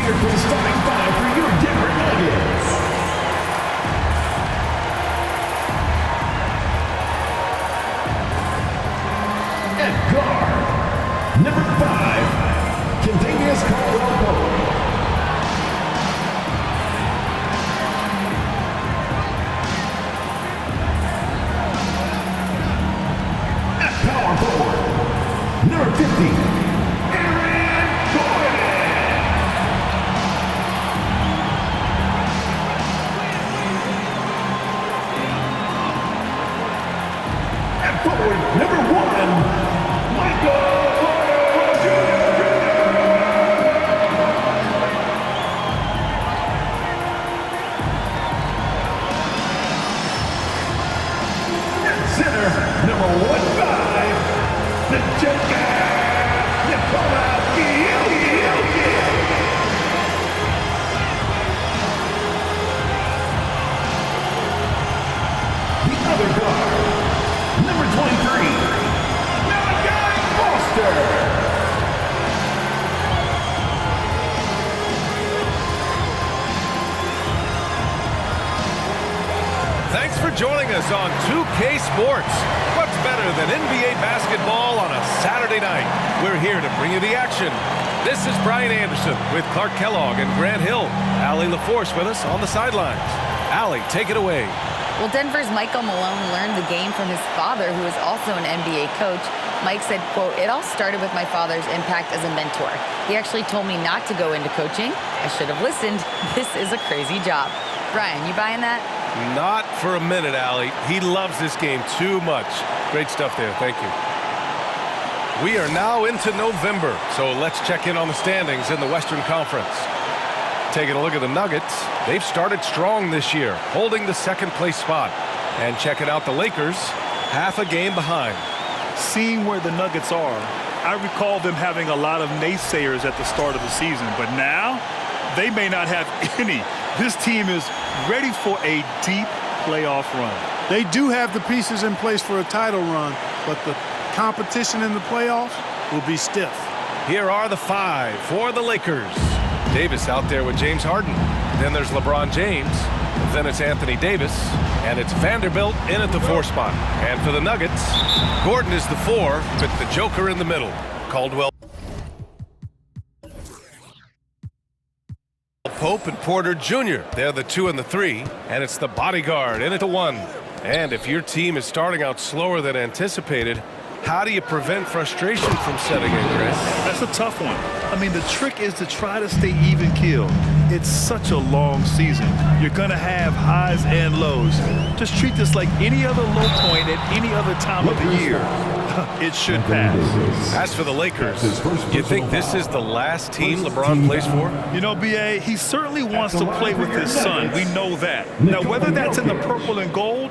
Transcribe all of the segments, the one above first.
here for the starting five for your Denver Nuggets. At guard, number 5, Kentavious Caldwell-Pope. At power forward, number 50. Number 1, Michael Porter Jr. At center, number 15, the Joker, Nikola Jokic. The other guard, number 23, Malachi Foster. Thanks for joining us on 2K Sports. What's better than NBA basketball on a Saturday night? We're here to bring you the action. This is Brian Anderson with Clark Kellogg and Grant Hill. Allie LaForce with us on the sidelines. Allie, take it away. Well, Denver's Michael Malone learned the game from his father, who is also an NBA coach. Mike said, quote, "It all started with my father's impact as a mentor. He actually told me not to go into coaching. I should have listened. This is a crazy job." Brian, you buying that? Not for a minute, Allie. He loves this game too much. Great stuff there. Thank you. We are now into November, so let's check in on the standings in the Western Conference. Taking a look at the Nuggets, they've started strong this year, holding the second-place spot. And checking out the Lakers, half a game behind. Seeing where the Nuggets are, I recall them having a lot of naysayers at the start of the season, but now they may not have any. This team is ready for a deep playoff run. They do have the pieces in place for a title run, but the competition in the playoffs will be stiff. Here are the 5 for the Lakers. Davis out there with James Harden. Then there's LeBron James. Then it's Anthony Davis. And it's Vanderbilt in at the 4 spot. And for the Nuggets, Gordon is the 4 with the Joker in the middle. Caldwell Pope and Porter Jr. They're the 2 and the 3. And it's the bodyguard in at the 1. And if your team is starting out slower than anticipated, how do you prevent frustration from setting in, Chris? That's a tough one. I mean, the trick is to try to stay even-keeled. It's such a long season. You're going to have highs and lows. Just treat this like any other low point at any other time of the year. It should pass. As for the Lakers, you think this is the last team LeBron plays for? You know, B.A., he certainly wants to play with his son. We know that. Now, whether that's in the purple and gold,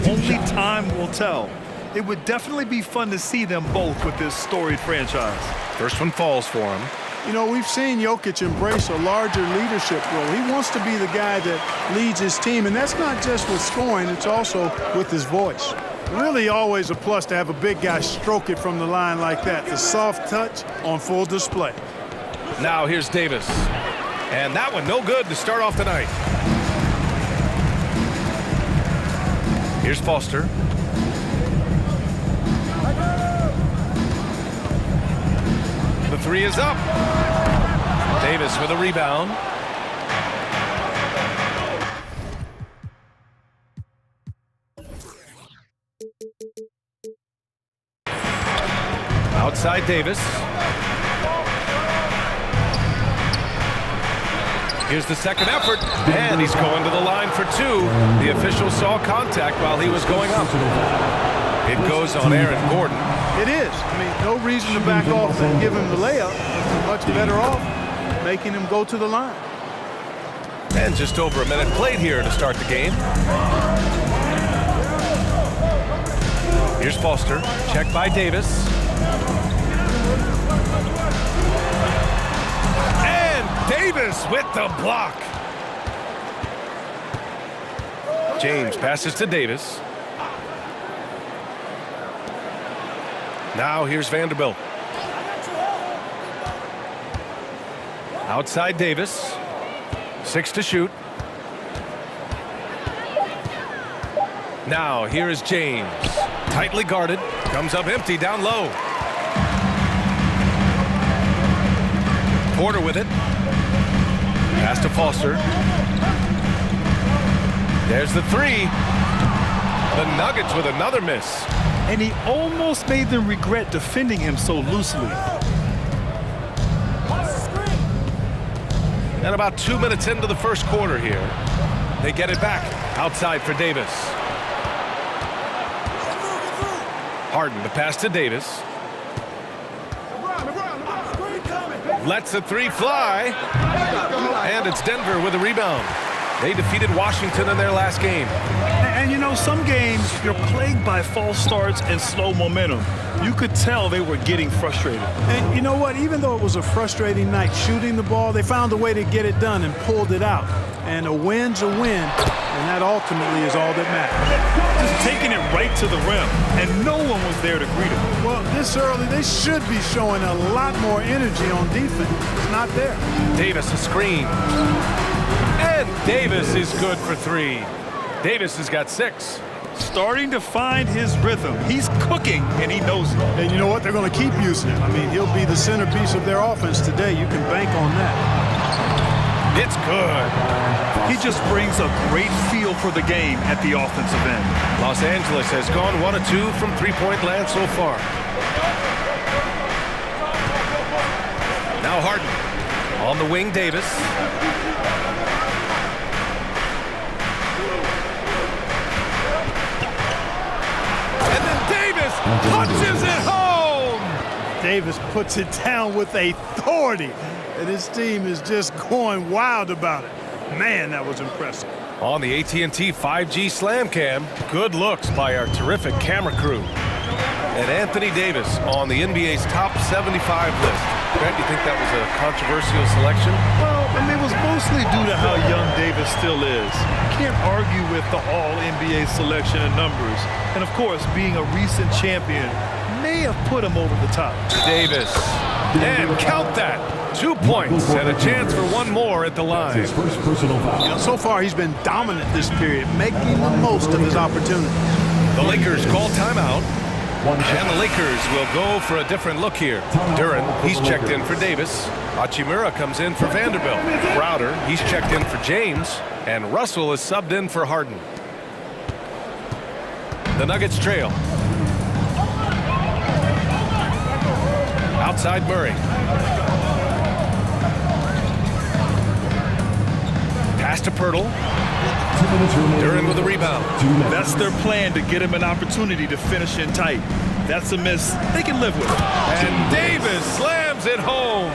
only time will tell. It would definitely be fun to see them both with this storied franchise. First one falls for him. You know, we've seen Jokic embrace a larger leadership role. He wants to be the guy that leads his team, and that's not just with scoring, it's also with his voice. Really always a plus to have a big guy stroke it from the line like that. The soft touch on full display. Now here's Davis. And that one no good to start off the night. Here's Foster. The 3 is up. Davis with a rebound. Outside Davis. Here's the second effort, and he's going to the line for 2. The official saw contact while he was going up. It goes on Aaron Gordon. It is. I mean, no reason to back off and give him the layup. Much better off making him go to the line. And just over a minute played here to start the game. Here's Foster. Checked by Davis. And Davis with the block. James passes to Davis. Now here's Vanderbilt. Outside Davis. 6 to shoot. Now here is James. Tightly guarded. Comes up empty down low. Porter with it. Pass to Foster. There's the three. The Nuggets with another miss. And he almost made them regret defending him so loosely. And about 2 minutes into the first quarter here. They get it back. Outside for Davis. Harden, the pass to Davis. Lets the three fly. And it's Denver with a rebound. They defeated Washington in their last game. And you know, some games you're plagued by false starts and slow momentum. You could tell they were getting frustrated. And you know what? Even though it was a frustrating night shooting the ball, they found a way to get it done and pulled it out. And a win's a win, and that ultimately is all that matters. Just taking it right to the rim, and no one was there to greet him. Well, this early, they should be showing a lot more energy on defense. It's not there. Davis a screen. And Davis is good for 3. Davis has got 6. Starting to find his rhythm. He's cooking, and he knows it. And you know what? They're going to keep using him. I mean, he'll be the centerpiece of their offense today. You can bank on that. It's good. He just brings a great feel for the game at the offensive end. Los Angeles has gone 1 of 2 from three-point land so far. Now Harden. On the wing, Davis. And then Davis punches it home. Davis puts it down with authority. And his team is just going wild about it. Man, that was impressive. On the AT&T 5G Slam Cam, good looks by our terrific camera crew. And Anthony Davis on the NBA's top 75 list. Grant, you think that was a controversial selection? Well, I mean, it was mostly due to how young Davis still is. You can't argue with the all-NBA selection and numbers. And, of course, being a recent champion may have put him over the top. Davis. And count that. 2 points and a chance for one more at the line. His first personal foul. You know, so far, he's been dominant this period, making the most of his opportunities. The Lakers call timeout. And the Lakers will go for a different look here. Duren, he's checked in for Davis. Hachimura comes in for Vanderbilt. Crowder, he's checked in for James. And Russell is subbed in for Harden. The Nuggets trail. Outside Murray. Pass to Pirtle. Duren with the rebound. That's their plan, to get him an opportunity to finish in tight. That's a miss they can live with. And Davis slams it home.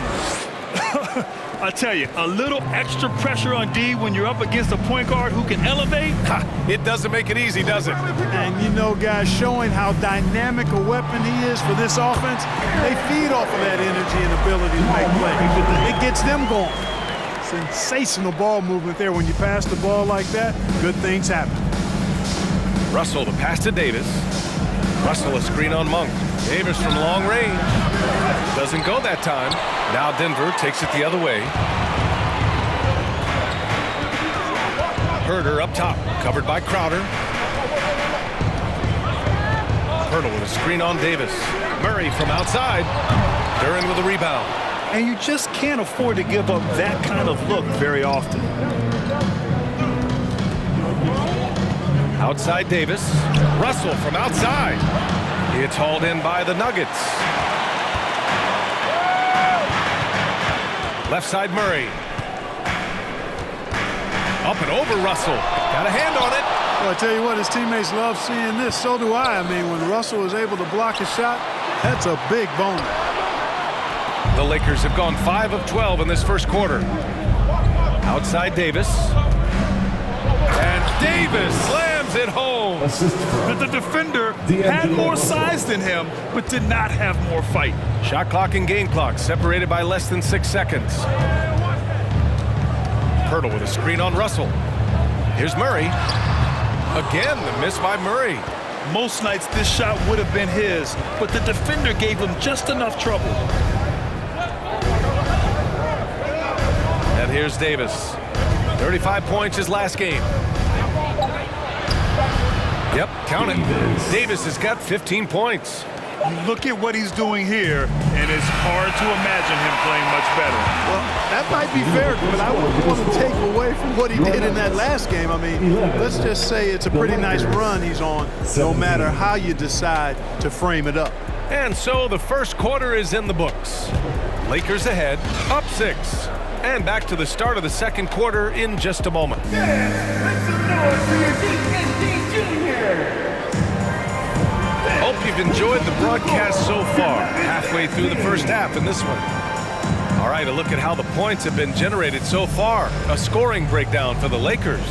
I tell you, a little extra pressure on D when you're up against a point guard who can elevate. It doesn't make it easy, does it? And you know, guys, showing how dynamic a weapon he is for this offense, they feed off of that energy and ability to make plays. It gets them going. Sensational ball movement there. When you pass the ball like that, good things happen. Russell, the pass to Davis. Russell, a screen on Monk. Davis from long range. Doesn't go that time. Now Denver takes it the other way. Herder up top, covered by Crowder. Pirtle with a screen on Davis. Murray from outside. Duren with a rebound. And you just can't afford to give up that kind of look very often. Outside Davis. Russell from outside. It's hauled in by the Nuggets. Left side Murray. Up and over Russell. Got a hand on it. Well, I tell you what, his teammates love seeing this. So do I. I mean, when Russell is able to block a shot, that's a big bonus. The Lakers have gone 5 of 12 in this first quarter. Outside Davis. And Davis slams it home. But the defender had more size than him, but did not have more fight. Shot clock and game clock separated by less than 6 seconds. Pirtle with a screen on Russell. Here's Murray. Again, the miss by Murray. Most nights this shot would have been his, but the defender gave him just enough trouble. And here's Davis. 35 points his last game. Yep, count it. Davis has got 15 points. Look at what he's doing here, and it's hard to imagine him playing much better. Well, that might be fair, but I wouldn't want to take away from what he did in that last game. I mean, let's just say it's a pretty nice run he's on, no matter how you decide to frame it up. And so the first quarter is in the books. Lakers ahead, up 6. And back to the start of the second quarter in just a moment. Hope you've enjoyed the broadcast so far. Halfway through the first half in this one. All right, a look at how the points have been generated so far. A scoring breakdown for the Lakers.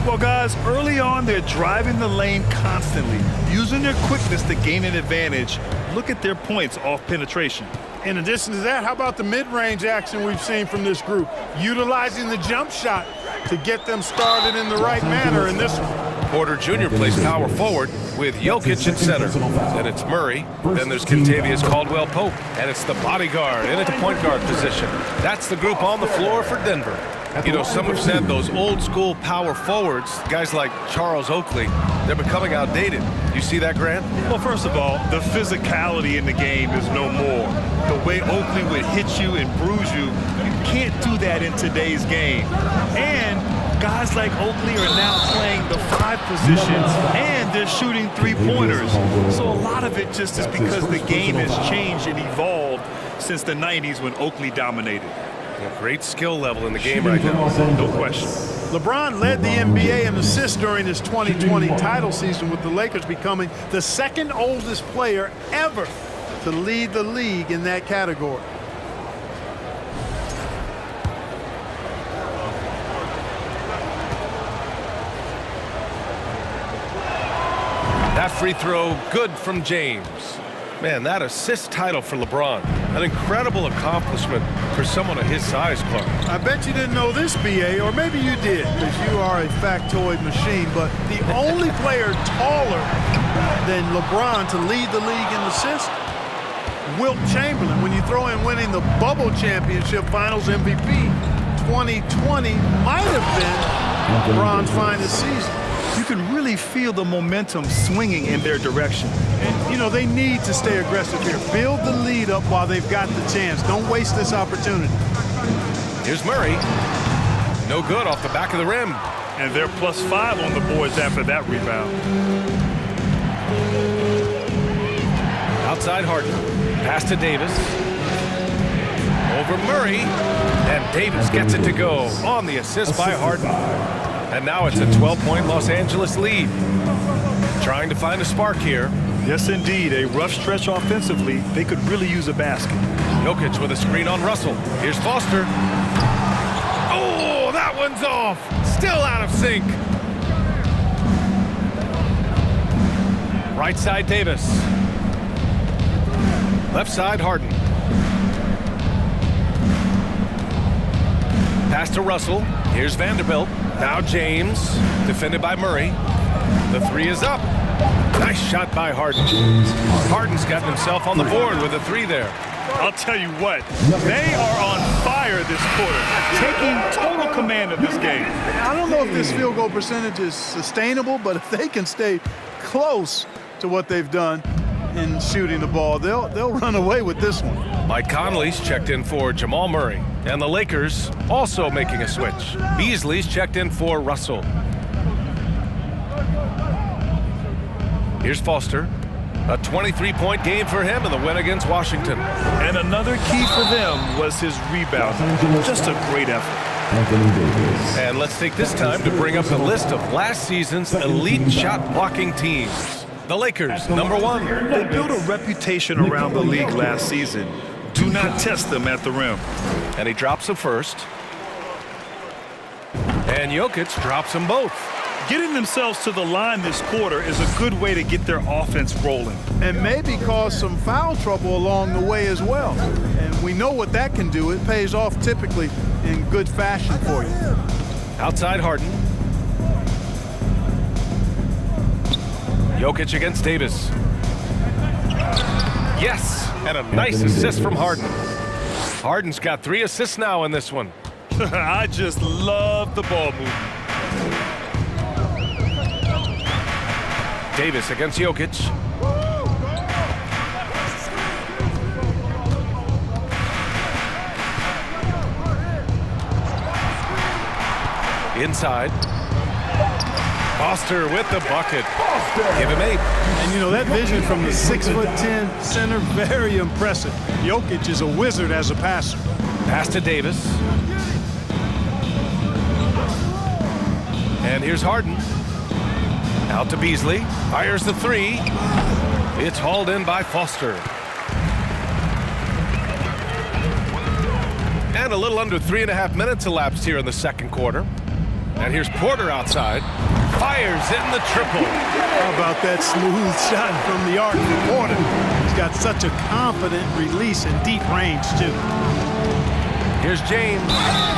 Well, guys, early on, they're driving the lane constantly, using their quickness to gain an advantage. Look at their points off penetration. In addition to that, how about the mid-range action we've seen from this group? Utilizing the jump shot to get them started in the right manner in this one. Porter Jr. plays power forward with Jokic at center. Then it's Murray. Then there's Kentavious Caldwell-Pope. And it's the bodyguard in at the point guard position. That's the group on the floor for Denver. You know, some have said those old school power forwards, guys like Charles Oakley, they're becoming outdated. You see that, Grant? Well, first of all, the physicality in the game is no more. The way Oakley would hit you and bruise you, you can't do that in today's game. And guys like Oakley are now playing the 5 position, and they're shooting 3-pointers. So a lot of it just is because the game has changed and evolved since the 90s when Oakley dominated. Great skill level in the game right now. No question. LeBron led the NBA in assists during his 2020 title season, with the Lakers becoming the second oldest player ever to lead the league in that category. That free throw, good from James. Man, that assist title for LeBron. An incredible accomplishment for someone of his size, Clark. I bet you didn't know this, B.A., or maybe you did, because you are a factoid machine, but the only player taller than LeBron to lead the league in assists, Wilt Chamberlain. When you throw in winning the Bubble Championship Finals MVP, 2020 might have been LeBron's finest season. You can really feel the momentum swinging in their direction. And, you know, they need to stay aggressive here. Build the lead up while they've got the chance. Don't waste this opportunity. Here's Murray. No good off the back of the rim. And they're +5 on the boards after that rebound. Outside Harden. Pass to Davis. Over Murray. And Davis gets it to go on the assist by Harden. And now it's a 12-point Los Angeles lead. Trying to find a spark here. Yes, indeed. A rough stretch offensively. They could really use a basket. Jokic with a screen on Russell. Here's Foster. Oh, that one's off. Still out of sync. Right side, Davis. Left side, Harden. Pass to Russell. Here's Vanderbilt. Now James, defended by Murray. The 3 is up. Nice shot by Harden. Harden's gotten himself on the board with a 3 there. I'll tell you what, they are on fire this quarter, taking total command of this game. I don't know if this field goal percentage is sustainable, but if they can stay close to what they've done in shooting the ball, they'll run away with this one. Mike Conley's checked in for Jamal Murray. And the Lakers also making a switch. Beasley's checked in for Russell. Here's Foster. A 23-point game for him in the win against Washington. And another key for them was his rebound. Just a great effort. And let's take this time to bring up the list of last season's elite shot blocking teams. The Lakers, #1. They built a reputation around the league last season. Do not test them at the rim. And he drops them first. And Jokic drops them both. Getting themselves to the line this quarter is a good way to get their offense rolling. And maybe cause some foul trouble along the way as well. And we know what that can do. It pays off typically in good fashion for you. Outside Harden. Jokic against Davis. Yes, and a nice assist from Harden. Harden's got 3 assists now in this one. I just love the ball movement. Davis against Jokic. Inside. Foster with the bucket. Give him 8. And, you know, that vision from the 6'10" center, very impressive. Jokic is a wizard as a passer. Pass to Davis. And here's Harden. Out to Beasley. Fires the 3. It's hauled in by Foster. And a little under 3.5 minutes elapsed here in the second quarter. And here's Porter outside. Fires in the triple. How about that smooth shot from the arc for Porter? He's got such a confident release and deep range, too. Here's James.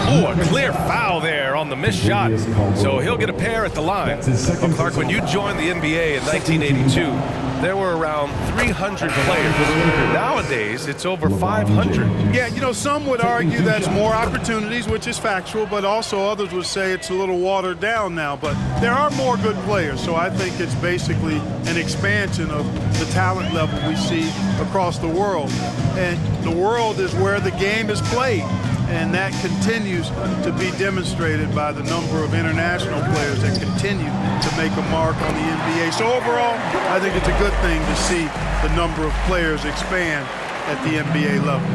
Oh, a clear foul there on the missed shot. So he'll get a pair at the line. But Clark, when you joined the NBA in 1982, there were around 300 players. Nowadays, it's over 500. Yeah, you know, some would argue that's more opportunities, which is factual, but also others would say it's a little watered down now. But there are more good players, so I think it's basically an expansion of the talent level we see across the world. And the world is where the game is played. And that continues to be demonstrated by the number of international players that continue to make a mark on the NBA. So overall, I think it's a good thing to see the number of players expand at the NBA level.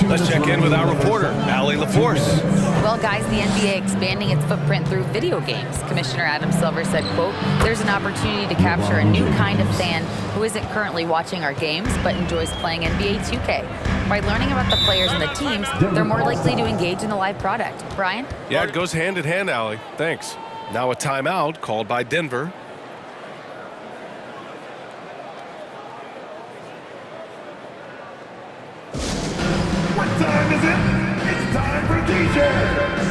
Let's check in with our reporter, Allie LaForce. Well, guys, the NBA expanding its footprint through video games. Commissioner Adam Silver said, quote, "There's an opportunity to capture a new kind of fan who isn't currently watching our games but enjoys playing NBA 2K. By learning about the players and the teams, they're more likely to engage in the live product." Brian? Yeah, it goes hand in hand, Allie. Thanks. Now a timeout called by Denver. What time is it? It's time for T-shirts.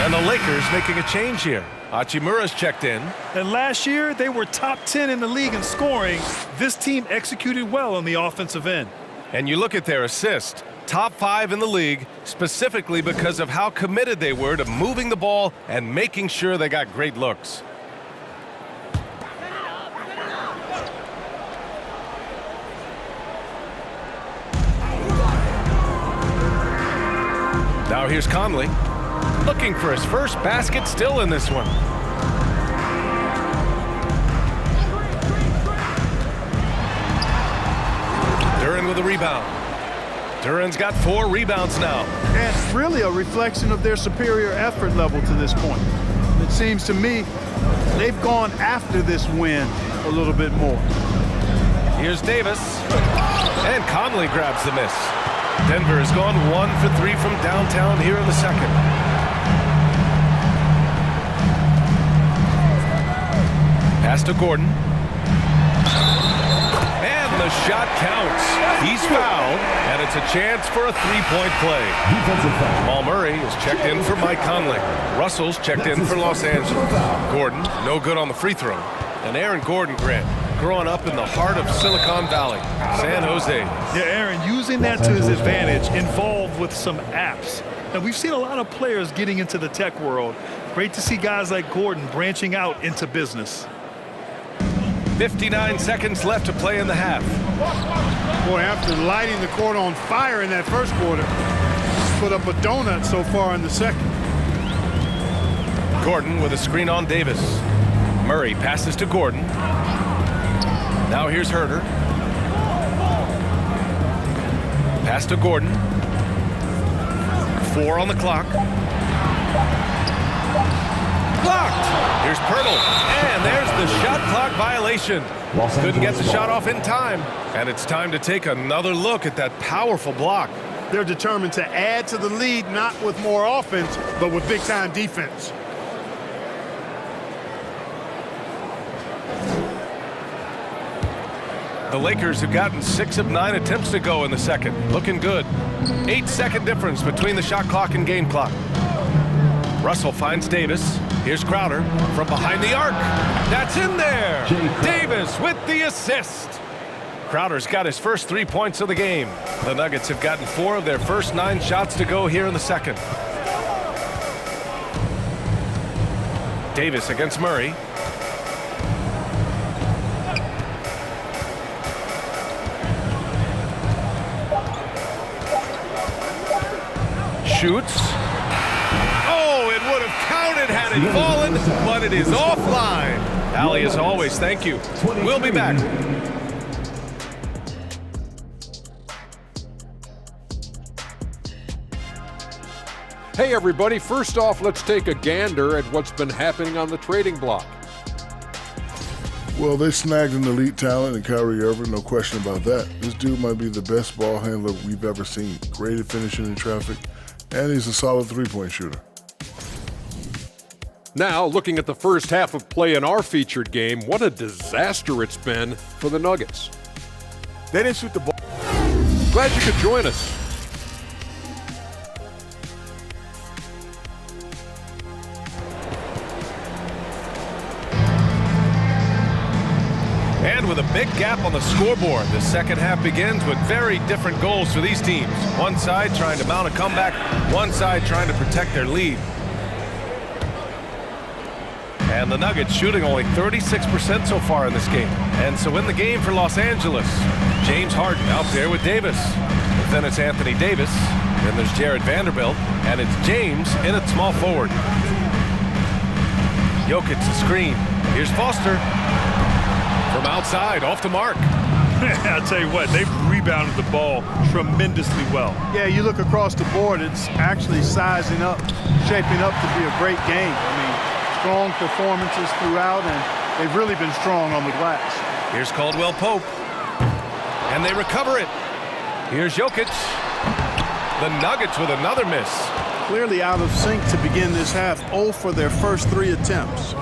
And the Lakers making a change here. Hachimura's checked in. And last year, they were top 10 in the league in scoring. This team executed well on the offensive end. And you look at their assist, top 5 in the league, specifically because of how committed they were to moving the ball and making sure they got great looks. Now here's Conley, looking for his first basket, still in this one. Duren with a rebound. Duren's got 4 rebounds now. And really a reflection of their superior effort level to this point. It seems to me they've gone after this win a little bit more. Here's Davis. And Conley grabs the miss. Denver has gone 1 for 3 from downtown here in the second. Pass to Gordon. And the shot counts. He's fouled, and it's a chance for a 3-point play. Jamal Murray is checked in for Mike Conley. Russell's checked in for Los Angeles. Gordon, no good on the free throw. And Aaron Gordon, Grant, growing up in the heart of Silicon Valley, San Jose. Yeah, Aaron, using that to his advantage, involved with some apps. Now, we've seen a lot of players getting into the tech world. Great to see guys like Gordon branching out into business. 59 seconds left to play in the half. Boy, after lighting the court on fire in that first quarter, put up a donut so far in the second. Gordon with a screen on Davis. Murray passes to Gordon. Now here's Herter. Pass to Gordon. 4 on the clock. Blocked. Here's Pirtle. And there's the shot clock violation. Couldn't get the shot off in time. And it's time to take another look at that powerful block. They're determined to add to the lead, not with more offense, but with big-time defense. The Lakers have gotten 6 of 9 attempts to go in the second. Looking good. 8-second difference between the shot clock and game clock. Russell finds Davis. Here's Crowder from behind the arc. That's in there. Davis with the assist. Crowder's got his first 3 points of the game. The Nuggets have gotten 4 of their first 9 shots to go here in the second. Davis against Murray. Shoots. Oh, it would have counted had it fallen, but it is offline. Allie, as always, thank you. We'll be back. Hey everybody, first off, let's take a gander at what's been happening on the trading block. Well, they snagged an elite talent in Kyrie Irving, no question about that. This dude might be the best ball handler we've ever seen. Great at finishing in traffic, and he's a solid three-point shooter. Now, looking at the first half of play in our featured game, what a disaster it's been for the Nuggets. They didn't shoot the ball. Glad you could join us. And with a big gap on the scoreboard, the second half begins with very different goals for these teams. One side trying to mount a comeback, one side trying to protect their lead. And the Nuggets shooting only 36% so far in this game. And so in the game for Los Angeles, James Harden out there with Davis. But then it's Anthony Davis, then there's Jared Vanderbilt, and it's James in at small forward. Jokic the screen. Here's Foster. From outside, off the mark. I'll tell you what, they've rebounded the ball tremendously well. Yeah, you look across the board, it's actually sizing up, shaping up to be a great game. I mean, strong performances throughout, and they've really been strong on the glass. Here's Caldwell Pope. And they recover it. Here's Jokic. The Nuggets with another miss. Clearly out of sync to begin this half, 0 for their first 3 attempts.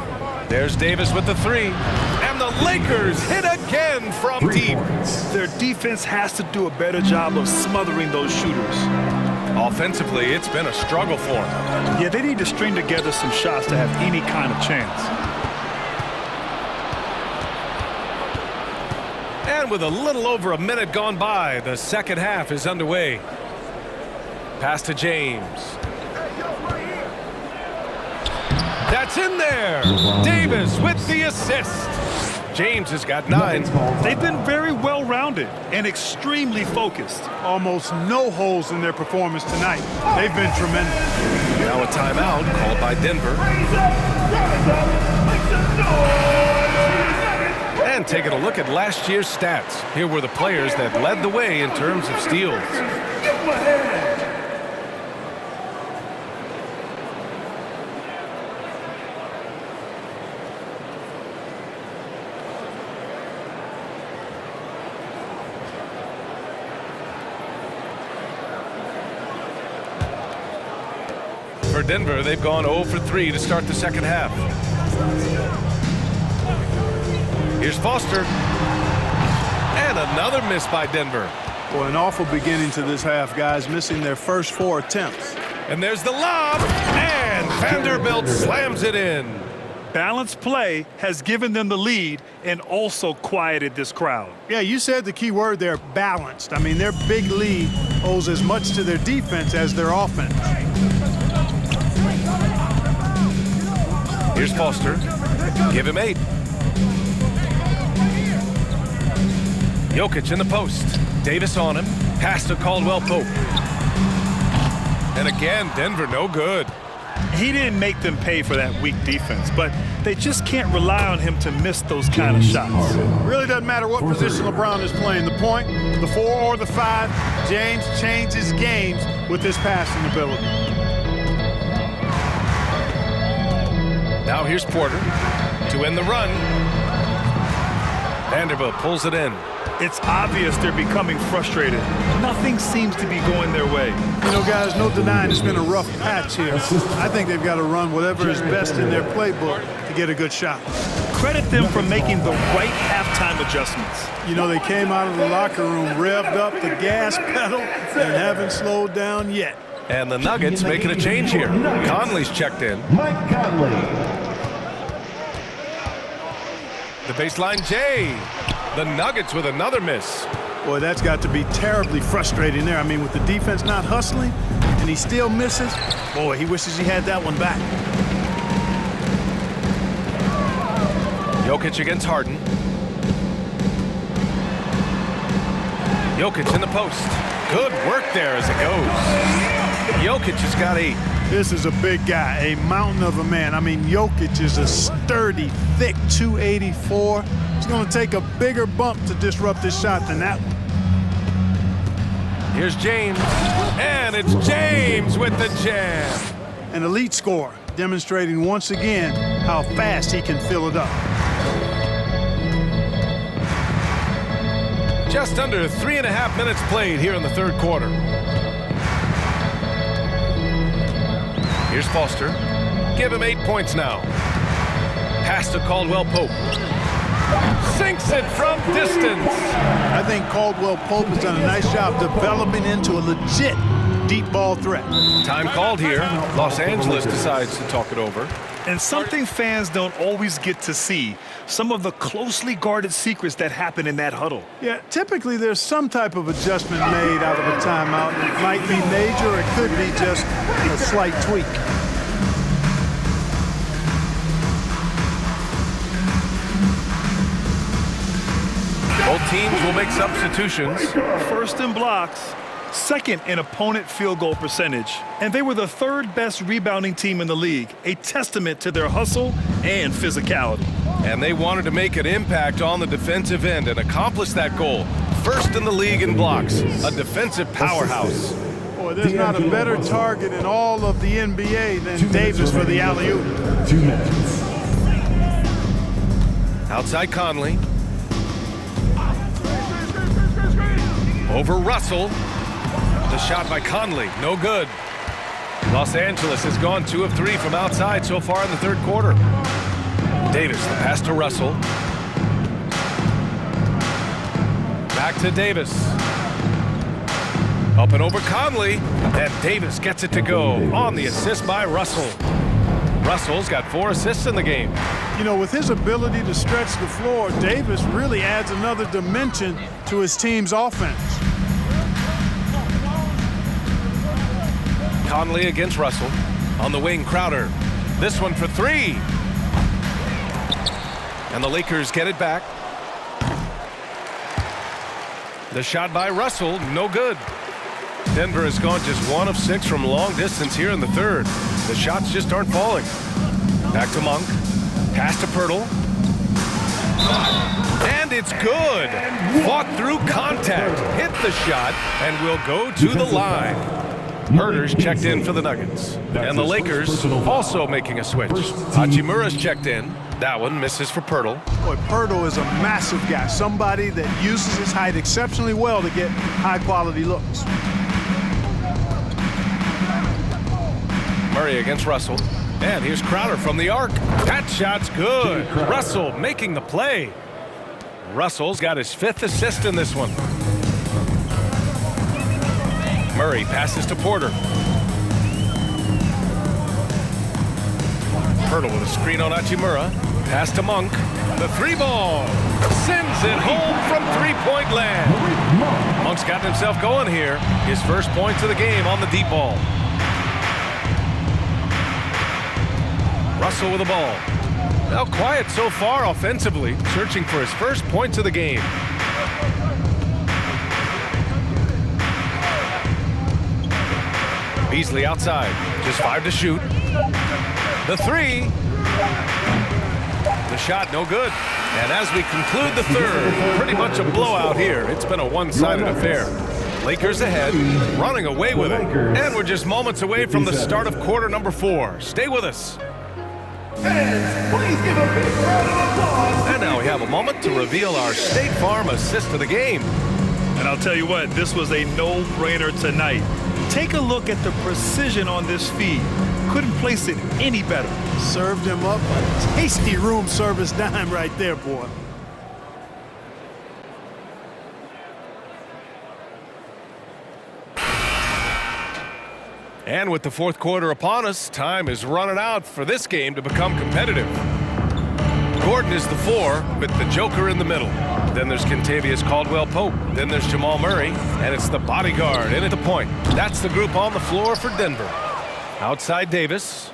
There's Davis with the 3. And the Lakers hit again from deep. Their defense has to do a better job of smothering those shooters. Offensively, it's been a struggle for them. Yeah, they need to string together some shots to have any kind of chance. And with a little over a minute gone by, the second half is underway. Pass to James. That's in there. Davis with the assist. James has got 9. They've been very well-rounded and extremely focused. Almost no holes in their performance tonight. They've been tremendous. Now a timeout called by Denver. And taking a look at last year's stats. Here were the players that led the way in terms of steals. For Denver, they've gone 0 for 3 to start the second half. Here's Foster. And another miss by Denver. Well, an awful beginning to this half, guys, missing their first 4 attempts. And there's the lob. And Vanderbilt slams it in. Balanced play has given them the lead and also quieted this crowd. Yeah, you said the key word there, balanced. I mean, their big lead owes as much to their defense as their offense. Here's Foster. Give him 8. Jokic in the post. Davis on him. Pass to Caldwell Pope. And again, Denver no good. He didn't make them pay for that weak defense, but they just can't rely on him to miss those kind of shots. Really doesn't matter what position LeBron is playing, the point, the 4 or the 5, James changes games with his passing ability. Now here's Porter to end the run. Vanderbilt pulls it in. It's obvious they're becoming frustrated. Nothing seems to be going their way. You know, guys, no denying it's been a rough patch here. I think they've got to run whatever is best in their playbook to get a good shot. Credit them for making the right halftime adjustments. You know, they came out of the locker room, revved up the gas pedal, and haven't slowed down yet. And the Nuggets making a change here. Conley's checked in. Mike Conley. The baseline J. The Nuggets with another miss. Boy, that's got to be terribly frustrating there. I mean, with the defense not hustling and he still misses, boy, he wishes he had that one back. Jokic against Harden. Jokic in the post. Good work there as it goes. Jokic has got 8. This is a big guy, a mountain of a man. I mean, Jokic is a sturdy, thick 284. It's going to take a bigger bump to disrupt this shot than that one. Here's James, and it's James with the jam. An elite scorer, demonstrating once again how fast he can fill it up. Just under 3.5 minutes played here in the third quarter. Here's Foster. Give him 8 points now. Pass to Caldwell Pope. Sinks it from distance. I think Caldwell Pope has done a nice job developing into a legit deep ball threat. Time called here. Los Angeles decides to talk it over. And something fans don't always get to see, some of the closely guarded secrets that happen in that huddle. Yeah, typically there's some type of adjustment made out of a timeout. It might be major, or it could be just a slight tweak. Both teams will make substitutions. First in blocks, second in opponent field goal percentage. And they were the third best rebounding team in the league, a testament to their hustle and physicality. And they wanted to make an impact on the defensive end and accomplish that goal. First in the league in blocks, a defensive powerhouse. Boy, there's not a better target in all of the NBA than Davis for the alley-oop. 2 minutes. Outside Conley. Over Russell. The shot by Conley, no good. Los Angeles has gone 2 of 3 from outside so far in the third quarter. Davis, the pass to Russell. Back to Davis. Up and over Conley, and Davis gets it to go on the assist by Russell. Russell's got 4 assists in the game. You know, with his ability to stretch the floor, Davis really adds another dimension to his team's offense. Conley against Russell. On the wing, Crowder. This one for 3. And the Lakers get it back. The shot by Russell, no good. Denver has gone just 1 of 6 from long distance here in the third. The shots just aren't falling. Back to Monk. Pass to Pirtle. And it's good. Fought through contact. Hit the shot and will go to the line. Herter's checked in for the Nuggets. And the Lakers also making a switch. Hachimura's checked in. That one misses for Pirtle. Boy, Pirtle is a massive guy. Somebody that uses his height exceptionally well to get high-quality looks. Murray against Russell. And here's Crowder from the arc. That shot's good. Russell making the play. Russell's got his 5th assist in this one. Murray passes to Porter. Pirtle with a screen on Hachimura. Pass to Monk. The 3-ball. Sends it home from 3-point land. Monk's gotten himself going here. His first points of the game on the deep ball. Russell with the ball. Now quiet so far offensively, searching for his first points of the game. Beasley outside, just 5 to shoot. The 3. The shot no good. And as we conclude the third, pretty much a blowout here. It's been a one-sided affair. Lakers ahead, running away with it. And we're just moments away from the start of quarter number 4. Stay with us. Fans, please give a big round of applause. And now we have a moment to reveal our State Farm assist of the game. And I'll tell you what, this was a no-brainer tonight. Take a look at the precision on this feed. Couldn't place it any better. Served him up a tasty room service dime right there, boy. And with the fourth quarter upon us, time is running out for this game to become competitive. Gordon is the 4 with the Joker in the middle. Then there's Kentavious Caldwell-Pope. Then there's Jamal Murray. And it's the bodyguard in at the point. That's the group on the floor for Denver. Outside Davis.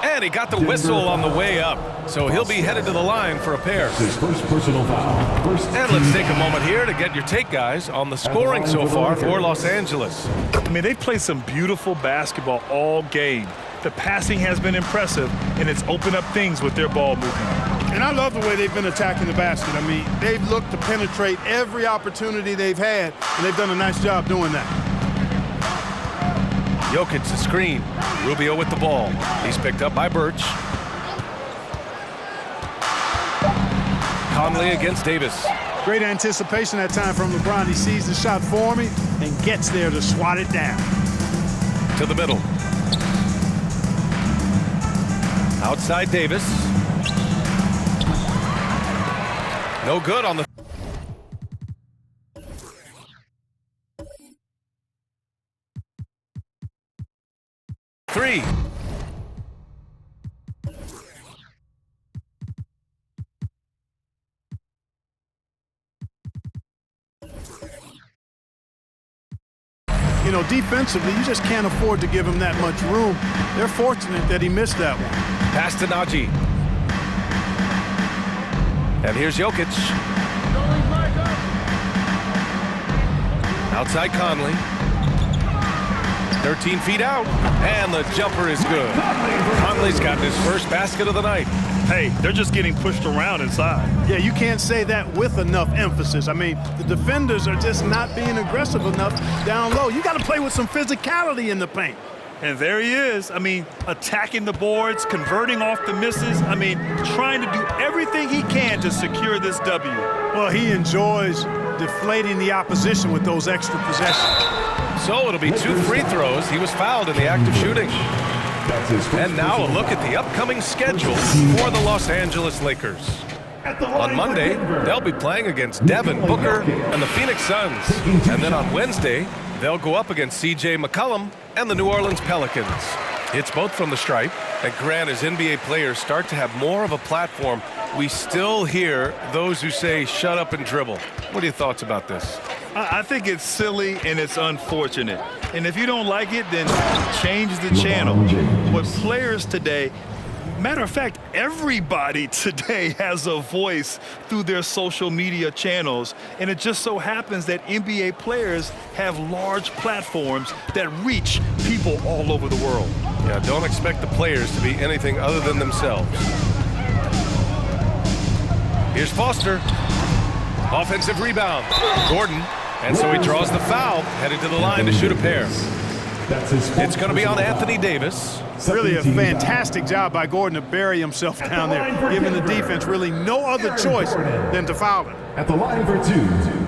And he got the whistle on the way up. So he'll be headed to the line for a pair. His first personal foul. And let's take a moment here to get your take, guys, on the scoring so far for Los Angeles. I mean, they've played some beautiful basketball all game. The passing has been impressive, and it's opened up things with their ball movement. And I love the way they've been attacking the basket. I mean, they've looked to penetrate every opportunity they've had, and they've done a nice job doing that. Jokic the screen. Rubio with the ball. He's picked up by Birch. Conley against Davis. Great anticipation that time from LeBron. He sees the shot forming and gets there to swat it down. To the middle. Outside Davis. No good on the... Three. You know, defensively, you just can't afford to give him that much room. They're fortunate that he missed that one. Pass to Najee. And here's Jokic. Outside Conley. 13 feet out. And the jumper is good. Conley's got his first basket of the night. Hey, they're just getting pushed around inside. Yeah, you can't say that with enough emphasis. I mean, the defenders are just not being aggressive enough down low. You got to play with some physicality in the paint. And there he is. I mean, attacking the boards, converting off the misses. I mean, trying to do everything he can to secure this W. Well, he enjoys deflating the opposition with those extra possessions. So it'll be 2 free throws. He was fouled in the act of shooting. And now a look at the upcoming schedule for the Los Angeles Lakers. On Monday, they'll be playing against Devin Booker and the Phoenix Suns. And then on Wednesday, they'll go up against C.J. McCollum and the New Orleans Pelicans. It's both from the stripe. And Grant, as NBA players start to have more of a platform, we still hear those who say, shut up and dribble. What are your thoughts about this? I think it's silly and it's unfortunate. And if you don't like it, then change the channel. But players today, matter of fact, everybody today has a voice through their social media channels. And it just so happens that NBA players have large platforms that reach people all over the world. Yeah, don't expect the players to be anything other than themselves. Here's Foster. Offensive rebound. Gordon. And so he draws the foul, headed to the line to shoot a pair. It's going to be on Anthony Davis. Really a fantastic job by Gordon to bury himself down there, giving the defense really no other choice than to foul him. At the line for 2.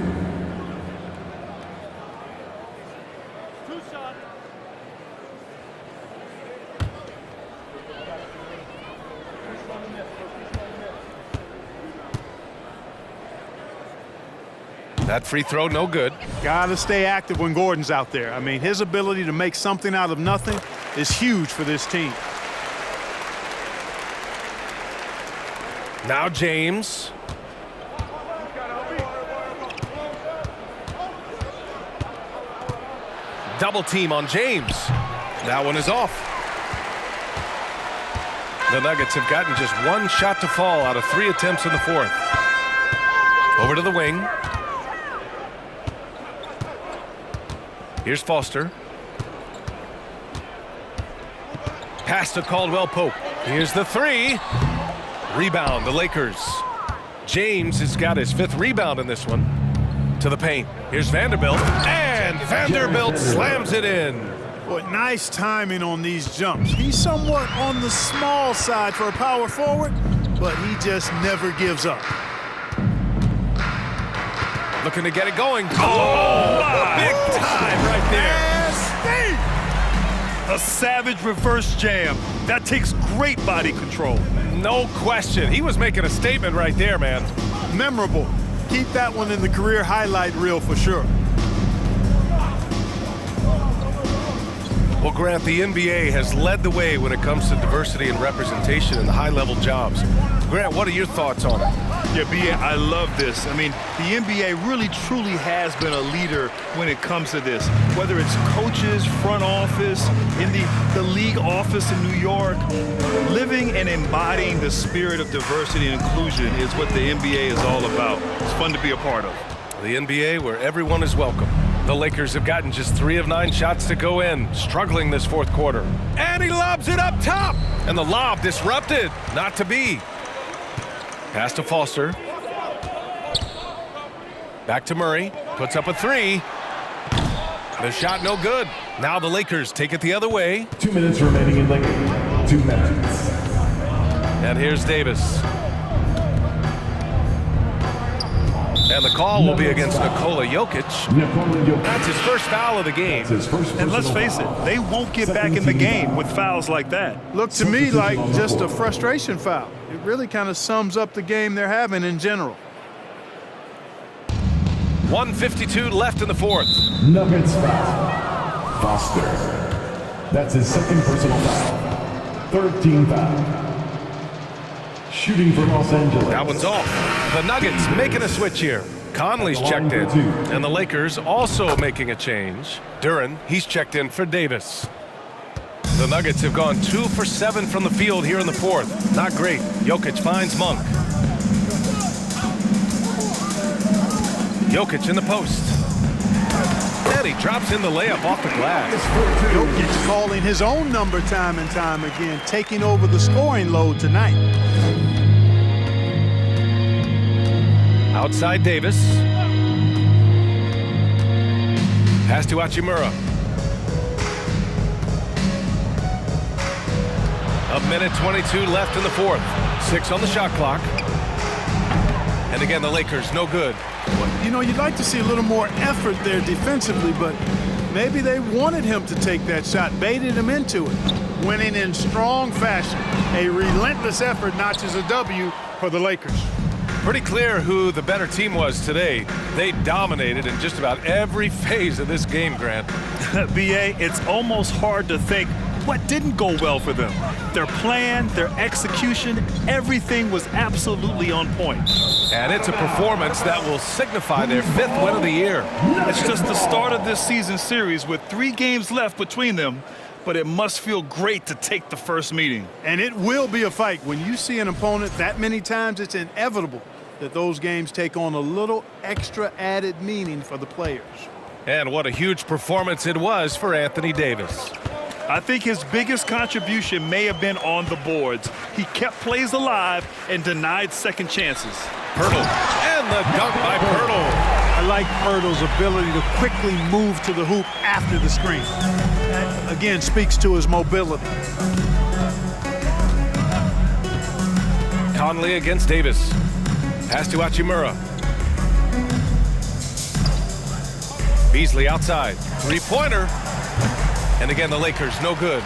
That free throw, no good. Got to stay active when Gordon's out there. I mean, his ability to make something out of nothing is huge for this team. Now James. Double team on James. That one is off. The Nuggets have gotten just one shot to fall out of 3 attempts in the fourth. Over to the wing. Here's Foster. Pass to Caldwell-Pope. Here's the 3. Rebound, the Lakers. James has got his 5th rebound in this one. To the paint. Here's Vanderbilt. And Vanderbilt slams it in. Boy, nice timing on these jumps. He's somewhat on the small side for a power forward, but he just never gives up. Looking to get it going. Oh, big time right there. A savage reverse jam. That takes great body control. No question. He was making a statement right there, man. Memorable. Keep that one in the career highlight reel for sure. Well, Grant, the NBA has led the way when it comes to diversity and representation in the high-level jobs. Grant, what are your thoughts on it? Yeah, B.A., I love this. I mean, the NBA really, truly has been a leader when it comes to this. Whether it's coaches, front office, in the league office in New York, living and embodying the spirit of diversity and inclusion is what the NBA is all about. It's fun to be a part of. The NBA where everyone is welcome. The Lakers have gotten just 3 of 9 shots to go in, struggling this fourth quarter. And he lobs it up top! And the lob disrupted, not to be. Pass to Foster. Back to Murray, puts up a 3. The shot no good. Now the Lakers take it the other way. 2 minutes remaining in Lakers. 2 minutes. And here's Davis. And the call will be against Nikola Jokic. That's his first foul of the game. And let's face it, they won't get back in the game with fouls like that. Looked to me like just a frustration foul. It really kind of sums up the game they're having in general. 1:52 left in the fourth. Nuggets foul. Foster. That's his second personal foul. 3rd team foul. Shooting for Los Angeles. That one's off. The Nuggets making a switch here. Conley's checked in. And the Lakers also making a change. Duren, he's checked in for Davis. The Nuggets have gone 2 for 7 from the field here in the fourth. Not great. Jokic finds Monk. Jokic in the post. And he drops in the layup off the glass. Jokic calling his own number time and time again, taking over the scoring load tonight. Outside Davis. Pass to Hachimura. 1:22 left in the fourth. 6 on the shot clock. And again, the Lakers, no good. Well, you know, you'd like to see a little more effort there defensively, but maybe they wanted him to take that shot, baited him into it. Winning in strong fashion. A relentless effort notches a W for the Lakers. Pretty clear who the better team was today. They dominated in just about every phase of this game, Grant. B.A., it's almost hard to think what didn't go well for them. Their plan, their execution, everything was absolutely on point. And it's a performance that will signify their 5th win of the year. It's just the start of this season series with 3 games left between them, but it must feel great to take the first meeting. And it will be a fight. When you see an opponent that many times, it's inevitable that those games take on a little extra added meaning for the players. And what a huge performance it was for Anthony Davis. I think his biggest contribution may have been on the boards. He kept plays alive and denied second chances. Poeltl, and the dunk by Poeltl. I like Poeltl's ability to quickly move to the hoop after the screen. That, again, speaks to his mobility. Conley against Davis. Pass to Hachimura. Beasley outside. 3-pointer. And again, the Lakers, no good.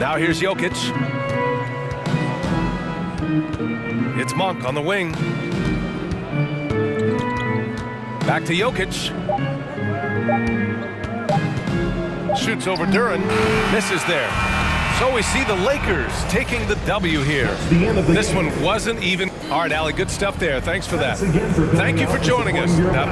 Now here's Jokic. It's Monk on the wing. Back to Jokic. Shoots over Duren. Misses there. So we see the Lakers taking the W here. This one wasn't even. All right, Allie, good stuff there. Thanks for that. Thank you for joining us. Now,